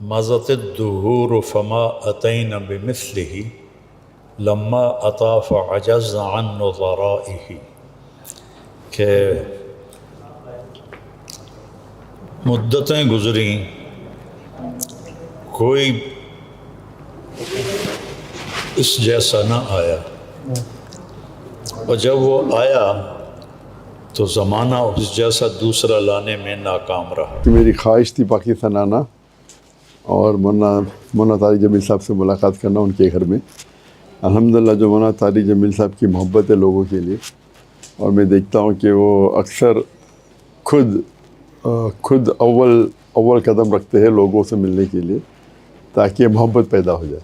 مضت الدہور فما اتین بمثلہ لما اطا فعجز عن نظرائہ، کہ مدتیں گزریں کوئی اس جیسا نہ آیا، اور جب وہ آیا تو زمانہ اس جیسا دوسرا لانے میں ناکام رہا۔ میری خواہش تھی پاکستان آنا اور مولانا طارق جمیل صاحب سے ملاقات کرنا ان کے گھر میں۔ الحمدللہ جو مولانا طارق جمیل صاحب کی محبت ہے لوگوں کے لیے، اور میں دیکھتا ہوں کہ وہ اکثر خود اول قدم رکھتے ہیں لوگوں سے ملنے کے لیے تاکہ محبت پیدا ہو جائے،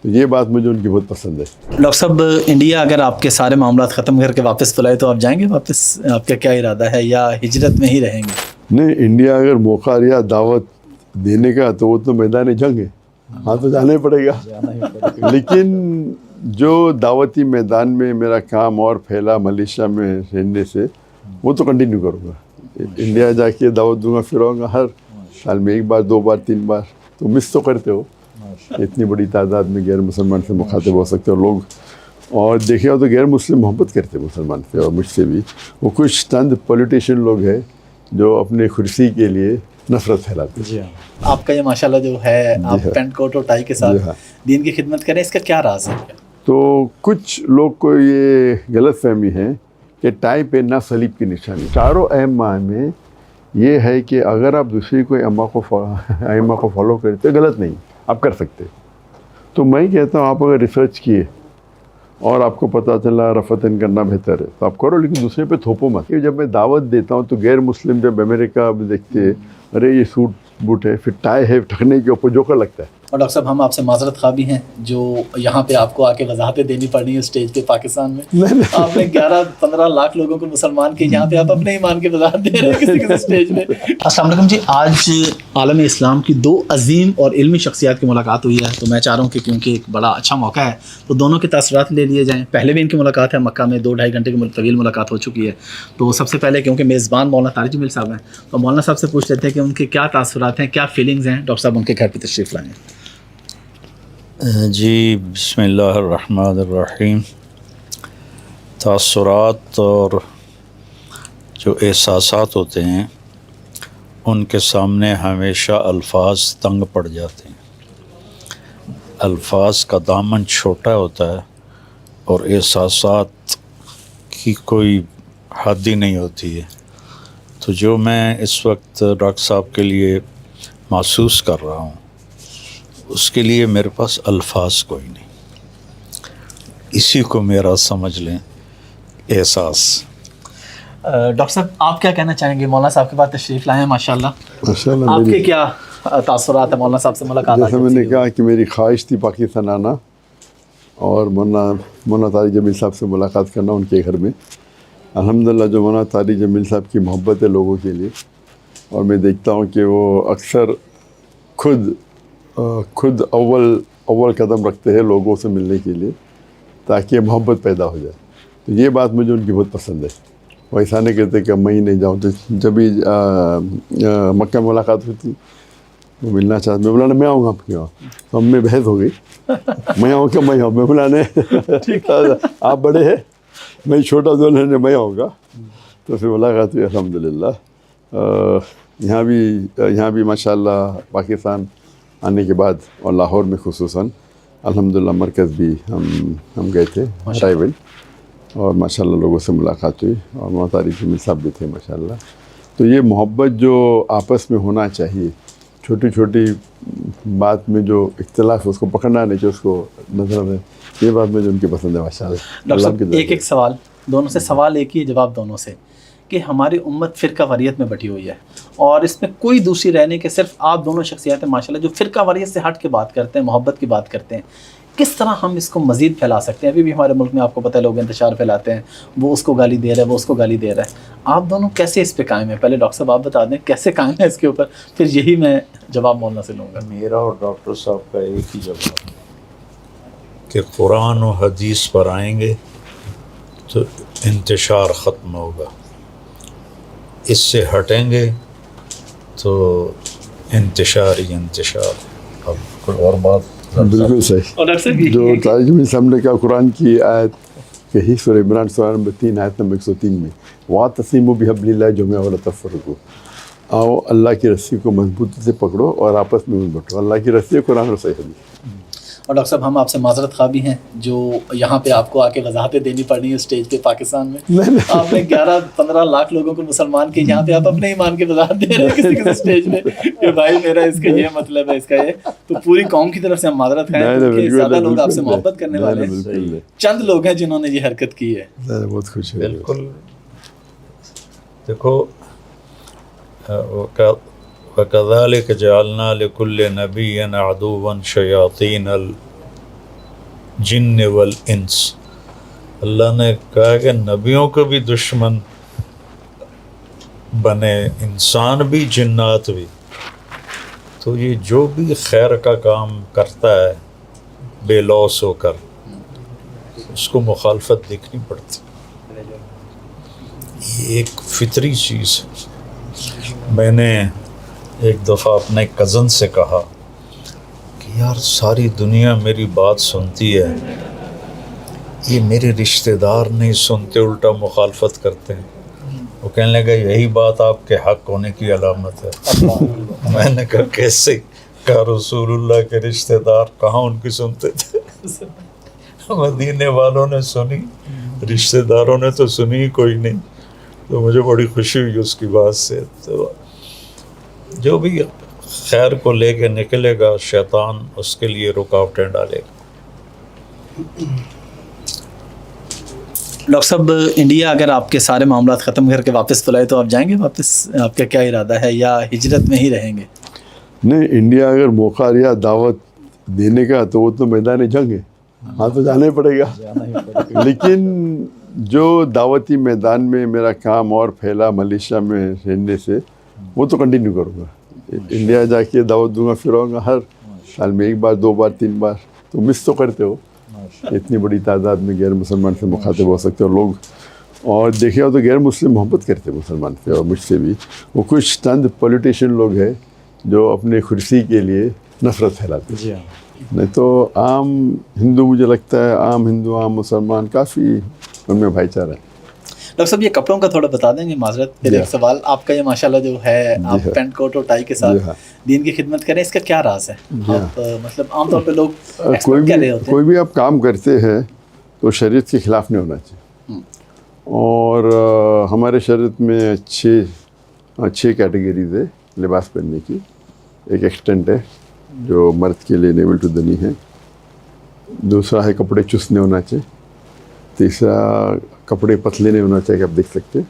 تو یہ بات مجھے ان کی بہت پسند ہے۔ ڈاکٹر صاحب، انڈیا اگر آپ کے سارے معاملات ختم کر کے واپس بلائے تو آپ جائیں گے واپس؟ آپ کا کیا ارادہ ہے، یا ہجرت میں ہی رہیں گے؟ نہیں، انڈیا اگر موقع لیا دعوت دینے کا تو وہ تو میدان جنگ ہے، ہاں تو جانا ہی پڑے گا، لیکن جو دعوتی میدان میں میرا کام اور پھیلا ملیشیا میں رہنے سے وہ تو کنٹینیو کروں گا۔ انڈیا جا کے دعوت دوں گا، پھر آؤں گا ہر سال میں 1 بار 2 بار 3 بار، تو مس تو کرتے ہو، اتنی بڑی تعداد میں غیر مسلمان سے مخاطب ہو سکتے ہو لوگ، اور دیکھے ہو تو غیر مسلم محبت کرتے مسلمان سے، اور مجھ سے بھی۔ وہ کچھ چند پولیٹیشین لوگ ہیں جو اپنے کرسی کے لیے نفرت پھیلاتے ہیں۔ جی ہاں، آپ کا یہ ماشاءاللہ جو ہے، آپ پینٹ کوٹ اور ٹائی کے ساتھ دین کی خدمت کریں، اس کا کیا راز ہے؟ تو کچھ لوگ کو یہ غلط فہمی ہے کہ ٹائی پہننا صلیب کی نشانی۔ چاروں اہم ماہ میں یہ ہے کہ اگر آپ دوسری کوئی ائمہ کو فالو کرتے غلط نہیں، آپ کر سکتے، تو میں کہتا ہوں آپ اگر ریسرچ کیے اور آپ کو پتہ چلا رفتن کرنا بہتر ہے تو آپ کرو، لیکن دوسرے پہ تھوپو مت۔ جب میں دعوت دیتا ہوں تو غیر مسلم جب امریکہ دیکھتے ہیں، ارے یہ سوٹ بوٹ ہے، پھر ٹائی ہے، ٹھکنے کے اوپر جوکر لگتا ہے۔ اور ڈاکٹر صاحب، ہم آپ سے معذرت خواہ بھی ہیں جو یہاں پہ آپ کو آ کے وضاحتیں دینی پڑنی ہے اسٹیج پہ پاکستان میں۔ آپ نے 11-15 لاکھ لوگوں کو مسلمان کے، یہاں پہ آپ اپنے ایمان کی وضاحت دے رہے ہیں کسی اسٹیج پہ۔ السلام علیکم جی، آج عالم اسلام کی 2 عظیم اور علمی شخصیات کی ملاقات ہوئی ہے، تو میں چاہ رہا ہوں کہ کیونکہ ایک بڑا اچھا موقع ہے تو دونوں کے تاثرات لے لیے جائیں۔ پہلے بھی ان کی ملاقات ہے مکہ میں، 2-2.5 گھنٹے کی طویل ملاقات ہو چکی ہے، تو سب سے پہلے کیونکہ میزبان مولانا طارق جمیل صاحب ہیں تو مولانا صاحب سے پوچھ لیتے ہیں کہ ان کے کیا تاثرات ہیں، کیا فیلنگز ہیں۔ ڈاکٹر صاحب ان کے گھر پہ تشریف لائیں۔ جی، بسم اللہ الرحمن الرحیم۔ تاثرات اور جو احساسات ہوتے ہیں ان کے سامنے ہمیشہ الفاظ تنگ پڑ جاتے ہیں، الفاظ کا دامن چھوٹا ہوتا ہے اور احساسات کی کوئی حد ہی نہیں ہوتی ہے۔ تو جو میں اس وقت ڈاکٹر صاحب کے لیے محسوس کر رہا ہوں اس کے لیے میرے پاس الفاظ کوئی نہیں، اسی کو میرا سمجھ لیں احساس۔ ڈاکٹر صاحب، آپ کیا کہنا چاہیں گے؟ مولانا صاحب کے پاس تشریف لائے ہیں، ماشاءاللہ آپ کے کیا تاثرات ہیں مولانا صاحب سے ملاقات؟ جیسے میں نے کہا کہ میری خواہش تھی پاکستان آنا اور مولانا طارق جمیل صاحب سے ملاقات کرنا ان کے گھر میں۔ الحمدللہ جو مولانا طارق جمیل صاحب کی محبت ہے لوگوں کے لیے، اور میں دیکھتا ہوں کہ وہ اکثر خود اول قدم رکھتے ہیں لوگوں سے ملنے کے لیے تاکہ محبت پیدا ہو جائے، تو یہ بات مجھے ان کی بہت پسند ہے۔ وہ ایسا نہیں کہتے کہ میں ہی نہیں جاؤں، تو جب بھی مکہ میں ملاقات ہوتی وہ ملنا چاہتے، میں بولا میں آؤں گا آپ کے وہاں، تو ہم میں بحث ہو گئی، میں آؤں کہ میں آؤں، میں بلانے آپ بڑے ہیں، میں چھوٹا دونوں میں آؤں گا، تو پھر ملاقات ہوئی الحمدللہ۔ یہاں بھی ماشاءاللہ پاکستان آنے کے بعد اور لاہور میں خصوصاً الحمدللہ مرکز بھی ہم گئے تھے ٹرائبل، اور ماشاءاللہ لوگوں سے ملاقات ہوئی، اور مولانا طارق جمیل صاحب بھی تھے ماشاءاللہ۔ تو یہ محبت جو آپس میں ہونا چاہیے، چھوٹی چھوٹی بات میں جو اختلاف ہے اس کو پکڑنا نہیں چاہیے، اس کو نظر میں، یہ بات مجھے ان کی پسند ہے ماشاءاللہ۔ ڈاکٹر صاحب، ایک سوال دونوں سے، سوال ایک ہی، جواب دونوں سے، کہ ہماری امت فرقہ واریت میں بٹی ہوئی ہے اور اس میں کوئی دوسری رہنے کے صرف آپ دونوں شخصیات ہیں ماشاءاللہ جو فرقہ واریت سے ہٹ کے بات کرتے ہیں، محبت کی بات کرتے ہیں۔ کس طرح ہم اس کو مزید پھیلا سکتے ہیں؟ ابھی بھی ہمارے ملک میں آپ کو پتہ ہے لوگ انتشار پھیلاتے ہیں، وہ اس کو گالی دے رہا ہے، وہ اس کو گالی دے رہا ہے، آپ دونوں کیسے اس پہ قائم ہیں؟ پہلے ڈاکٹر صاحب آپ بتا دیں کیسے قائم ہیں اس کے اوپر، پھر یہی میں جواب مولانا سے لوں گا۔ میرا اور ڈاکٹر صاحب کا ایک ہی جواب کہ قرآن و حدیث پر آئیں گے تو انتشار ختم ہوگا، اس سے ہٹیں گے تو انتشار ہی انتشار۔ اب کوئی اور بات بالکل صحیح. اور ڈاکٹر صاحب یہ جو طارق جمیل صاحب نے کہا قرآن کی آیت کہی سورہ عمران سورہ نمبر 3 آیت نمبر 103 میں وَاعْتَصِمُوا بِحَبْلِ اللَّهِ جَمِيعًا وَلَا تَفَرَّقُوا. آؤ اللہ کی رسی کو مضبوطی سے پکڑو اور آپس میں مت بٹو. اللہ کی رسی ہے قرآن اور صحیح حدیث. اور ڈاکٹر صاحب ہم آپ سے معذرت خواہ بھی ہیں جو یہاں پہ آپ کو آ کے وضاحتیں دینی پڑ رہی ہیں اسٹیج پہ پاکستان میں. آپ نے 11-15 لاکھ لوگوں کو مسلمان کیے, یہاں پہ آپ اپنے ایمان کی وضاحت دے رہے ہیں کسی اسٹیج پہ کہ بھائی میرا اس کا یہ مطلب ہے, اس کا یہ. تو پوری قوم کی طرف سے ہم معذرت خواہ ہیں کہ زیادہ لوگ آپ سے محبت کرنے والے ہیں, چند لوگ ہیں جنہوں نے یہ حرکت کی ہے. بہت خوش ہے. بالکل. دیکھو وَكَذَلِكَ جَعَلْنَا لِكُلِّ نَبِيٍّ عَدُوًّا شَيَاطِينَ الْجِنِّ وَالْإِنسِ. اللہ نے کہا کہ نبیوں کو بھی دشمن بنے, انسان بھی جنات بھی. تو یہ جو بھی خیر کا کام کرتا ہے بے لوث ہو کر, اس کو مخالفت دیکھنی پڑتی. یہ ایک فطری چیز ہے. میں نے ایک دفعہ اپنے کزن سے کہا کہ یار ساری دنیا میری بات سنتی ہے, یہ میرے رشتہ دار نہیں سنتے, الٹا مخالفت کرتے ہیں. وہ کہنے لگا یہی بات آپ کے حق ہونے کی علامت ہے. میں نے کہا کیسے؟ کہا رسول اللہ کے رشتہ دار کہاں ان کی سنتے تھے, مدینے والوں نے سنی, رشتہ داروں نے تو سنی کوئی نہیں. تو مجھے بڑی خوشی ہوئی اس کی بات سے. تو جو بھی خیر کو لے کے نکلے گا شیطان اس کے لیے رکاوٹیں ڈالے گا. ڈاکٹر صاحب انڈیا اگر آپ کے سارے معاملات ختم کر کے واپس بلائے تو آپ جائیں گے واپس؟ آپ کا کیا ارادہ ہے, یا ہجرت میں ہی رہیں گے؟ نہیں, انڈیا اگر موقع یا دعوت دینے کا تو وہ تو میدان جنگ ہے, ہاں تو جانا ہی پڑے گا. لیکن جو دعوتی میدان میں میرا کام اور پھیلا ملیشیا میں رہنے سے, وہ تو کنٹینیو کروں گا. انڈیا جا کے دعوت دوں گا, پھر آؤں گا ہر سال میں 1 بار 2 بار 3 بار. تو مس تو کرتے ہو, اتنی بڑی تعداد میں غیر مسلمان سے مخاطب ہو سکتے ہو لوگ. اور دیکھے ہو تو غیر مسلم محبت کرتے مسلمان سے, اور مجھ سے بھی. وہ کچھ چند پولیٹیشین لوگ ہیں جو اپنے کرسی کے لیے نفرت پھیلاتے ہیں. نہیں تو عام ہندو, مجھے لگتا ہے عام ہندو عام مسلمان کافی ان میں بھائی چارہ ہے. ڈاکٹر صاحب یہ کپڑوں کا تھوڑا بتا دیں گے, معذرت پھر ایک سوال. آپ کا یہ ماشاءاللہ جو ہے, آپ پینٹ کوٹ اور ٹائی کے ساتھ دین کی خدمت کریں, اس کا کیا راز ہے؟ آپ مطلب عام طور پہ لوگ ایکسپیکٹ کر رہے ہوتے ہیں, کوئی بھی آپ کام کرتے ہیں تو شریعت کے خلاف نہیں ہونا چاہیے. اور ہمارے شریعت میں 6 کیٹیگریز ہے لباس پہننے کی. ایک ایکسٹینٹ ہے جو مرد کے لیے نیول ٹو دی نی ہے. دوسرا ہے کپڑے چست نہیں ہونا چاہیے. تیسرا کپڑے پتلے نہیں ہونا چاہیے کہ آپ دیکھ سکتے.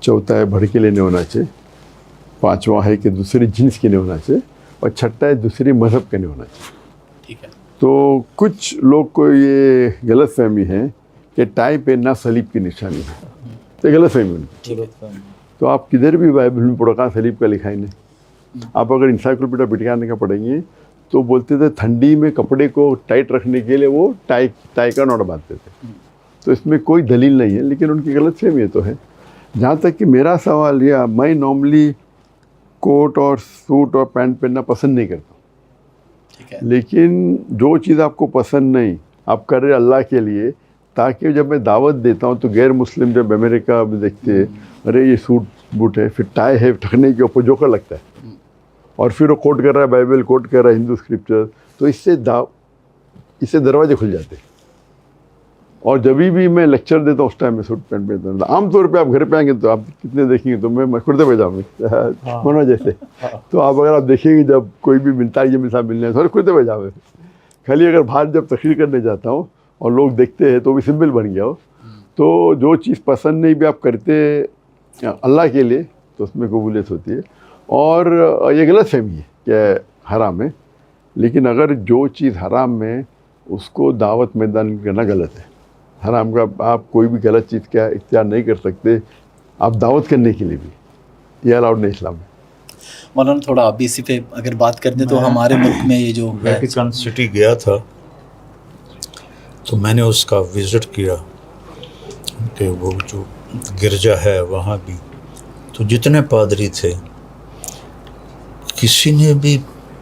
چوتھا ہے بھڑکیلے نہیں ہونا چاہیے. پانچواں ہے کہ دوسری جنس کے نہیں ہونا چاہیے. اور چھٹا ہے دوسری مذہب کے نہیں ہونا چاہیے. ٹھیک ہے. تو کچھ لوگ کو یہ غلط فہمی ہے کہ ٹائی پہننا صلیب کی نشانی ہے. تو غلط فہمی ان کی. تو آپ کدھر بھی بائبل میں پڑھو کہاں صلیب کا لکھا ہی نہیں. آپ اگر انسائکلوپیڈیا برٹانیہ کا پڑھیں گے تو بولتے تھے ٹھنڈی میں کپڑے کو ٹائٹ رکھنے کے لیے وہ ٹائی کا نوٹ باندھتے تھے. تو اس میں کوئی دلیل نہیں ہے, لیکن ان کی غلط فہمی تو ہے. جہاں تک کہ میرا سوال یہ, میں نارملی کوٹ اور سوٹ اور پینٹ پہننا پسند نہیں کرتا ہوں. لیکن جو چیز آپ کو پسند نہیں, آپ کر رہے اللہ کے لیے, تاکہ جب میں دعوت دیتا ہوں تو غیر مسلم جب امریکہ میں دیکھتے ہیں ارے یہ سوٹ بوٹ ہے, پھر ٹائی ہے ٹھکنے کے اوپر جوکر لگتا ہے, اور پھر وہ کوٹ کر رہا ہے بائبل, کوٹ کر رہا ہے ہندو اسکرپچر, تو اس سے دروازے کھل جاتے ہیں. اور جبھی بھی میں لیکچر دیتا ہوں اس ٹائم میں سوٹ پینٹ پہنتا ہوں. عام طور پہ آپ گھر پہ آئیں گے تو آپ کتنے دیکھیں گے, تو میں کرتے پہ جاؤں گا ہونا جیسے. تو آپ اگر آپ دیکھیں گے جب کوئی بھی ملتا ہے, یہ میرے ساتھ ملنے ہے کرتے پہ جاؤں گے. خالی اگر باہر جب تقریر کرنے جاتا ہوں اور لوگ دیکھتے ہیں تو بھی سمبل بن گیا ہو. تو جو چیز پسند نہیں بھی آپ کرتے اللہ کے لیے تو اس میں قبولیت ہوتی ہے. اور یہ غلط فہمی ہے کہ حرام ہے, لیکن اگر جو چیز حرام ہے اس کو دعوت میدان کرنا غلط ہے. حرام کا آپ کوئی بھی غلط چیز کا اختیار نہیں کر سکتے, آپ دعوت کرنے کے لیے بھی, یہ الاؤڈ نہیں اسلام میں. مولانا تھوڑا آپ بھی اسی پہ اگر بات کر دیں تو ہمارے ملک میں یہ جو ویٹیکن سٹی گیا تھا تو میں نے اس کا وزٹ کیا کہ وہ جو گرجا ہے وہاں بھی, تو جتنے پادری تھے کسی نے بھی